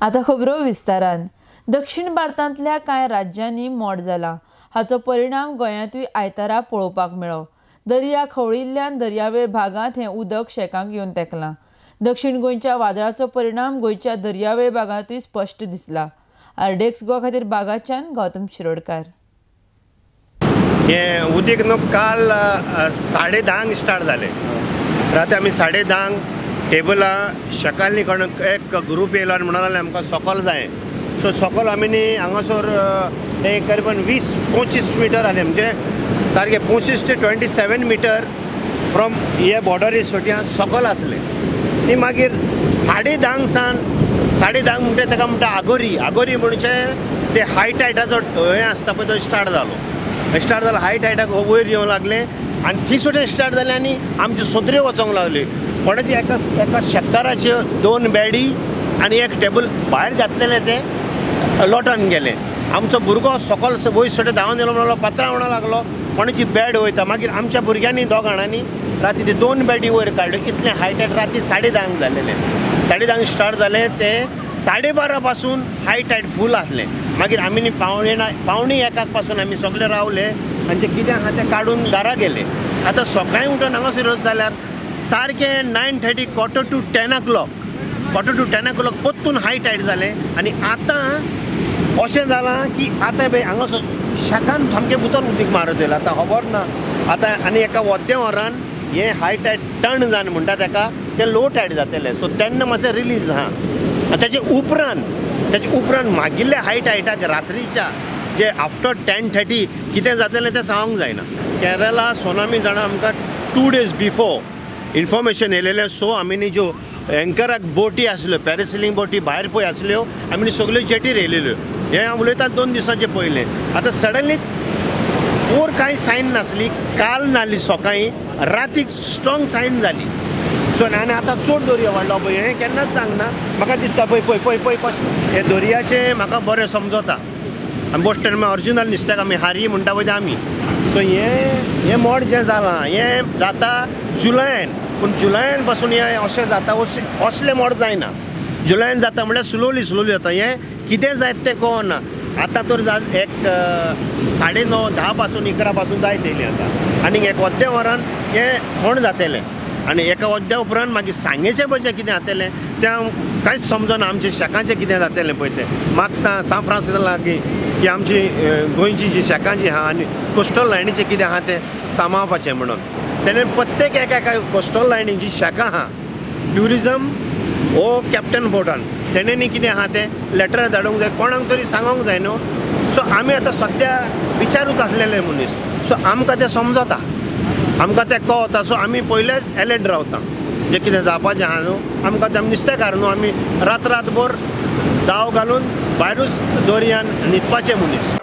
आता खबरो विस्तारान। दक्षिण भारतांतल्या कांय राज्यांनी मोड जाला, हाचो परिणाम गोंयांतूय आयतारा पळोवपाक मेळ्ळो। दर्या खवळिल्ल्यान दर्यावेळ भागांत हें उदक शेकांक येवन तेंकलां। दक्षिण गोंयच्या वादळाचो परिणाम गोंयच्या दर्यावेळ भागांतूय स्पश्ट दिसला। आरडेक्स गोवा खातीर बागाच्यान गौतम शिरोडकार। हे उदीक न्हू काल 10:30 स्टार्ट जालें। राती आमी 10:30 टेबलां शेकालनी कोण एक ग्रूप येयलो आनी म्हणून आमकां सकल जाय। सो सकल आमी न्ही हांगासर एक करीबन 20-25 मीटर आले, म्हणजे सारके 25 ते 27 मीटर फ्रॉम हे बॉर्डरी सोट्यां सकल आसले। ती मागीर 10:30 सान 10:30 म्हणटा ताका म्हणटा आगोरी म्हणजे ते हाय टायडाचो हें आसता पळय तो स्टार्ट जालो हाय टायडाक वयर येवंक लागले आनी ती सोटें स्टार्ट जालें आनी आमच्यो सोत्र्यो वचोंक लागल्यो। कोणाची एका शेतकाराच्यो 2 बॅडी आनी एक टेबल भायर घातलेले ते लोटान गेले। आमचो भुरगो सकल वयर सोटे धांवन येयलो म्हणलो पात्रांव म्हणूंक लागलो, कोणाची बॅड वयता। मागीर आमच्या भुरग्यांनी 2 जाणांनी राती ते 2 बॅडी वयर काडल्यो। इतलें हाय टायड राती 10:30 जालेले। 10:30 स्टार्ट जालें ते 12:30 पासून हाय टायड फूल आसलें। मागीर आमी न्ही पावणे 1 पासून आमी सगळे रावले आनी ते कितें आहा तें काडून घरा गेले। आतां सकाळीं उठून हांगासर जाल्यार सारके 9:30 quarter to 10 o'clock परतून हाय टायड जालें। आनी आतां अशें जालां की आतां पळय हांगासर शेकान सामकें भितर उदीक मारत येयलां। आतां खबर ना आतां आनी एका वद्या वरान हें हाय टायड टर्न जावन म्हणटा ताका तें लो टायड जातलें। सो तेन्ना मातशें रिलीज आहा। ताचे उपरांत मागिल्ल्या हाय टायडाक रात्रीच्या जे आफ्टर 10:30 कितें जातलें तें सांगूंक जायना। केरला सोनामी जाणा आमकां 2 days बिफोर इन्फॉर्मेशन येयलेलें। सो आमी न्ही ज्यो एंकराक बोटी आसल्यो, पॅरासेलिंग बोटी भायर पळय आसल्यो, आमी न्ही सगल्यो जेटीर येयलेल्यो। हें हांव उलयतां 2 दिसांचे पयलें। आतां सडनली पोर कांय सायन नासली, काल नासली सकाळीं, रातीक स्ट्रॉंग सायन जाली। सो आनी आतां चड दर्या वाडलो पळय, हें केन्नाच सांगना। म्हाका दिसता पळय हे दर्याचें म्हाका बरें समजता। आमी बस स्टँड ऑरिजिनल नुस्त्याक आमी हारी म्हणटा पळय आमी। सो हें मोड जें जालां हें जाता जुलयान, पूण जुलयान पासून हें अशें जाता असलें मोड जायना। जुलयान जाता म्हणल्यार स्लोली जाता। हें कितें जायत तें कळना। आतां तर एक 9:30-10 पासून 11 पासून जायत येयलें आतां। आनीक एक वद्या वरान हें थंड जातलें आनी एका वद्या उपरांत मागीर सांजेचें पळय कितें जातलें तें कांयच समजना। आमचें शेकांचें कितें जातलें पळय तें मागता सान फ्रांसिस्को लागीं की आमची गोंयची जी शेकां जी आहा आनी कोस्टल लायनीचें कितें आहा तें सांबाळपाचें म्हणून तेणें प्रत्येक एका कोस्टल लायनीक जी शेकां आहा ट्युरिजम वो कॅप्टन बोर्डान तेणें न्ही कितें आहा तें लेटर धाडूंक जाय, कोणाक तरी सांगूंक जाय न्हू। सो आमी आतां सद्या विचारूच आसलेले मनीस। सो आमकां तें समजता, आमकां तें कळटा। सो आमी पयलेच अलर्ट रावता जें कितें जावपाचें आहा न्हू। आमकां तें नुस्तेकार न्हू, आमी रातभर जाव घालून भायरूच दर्यान न्हिदपाचें मनीस।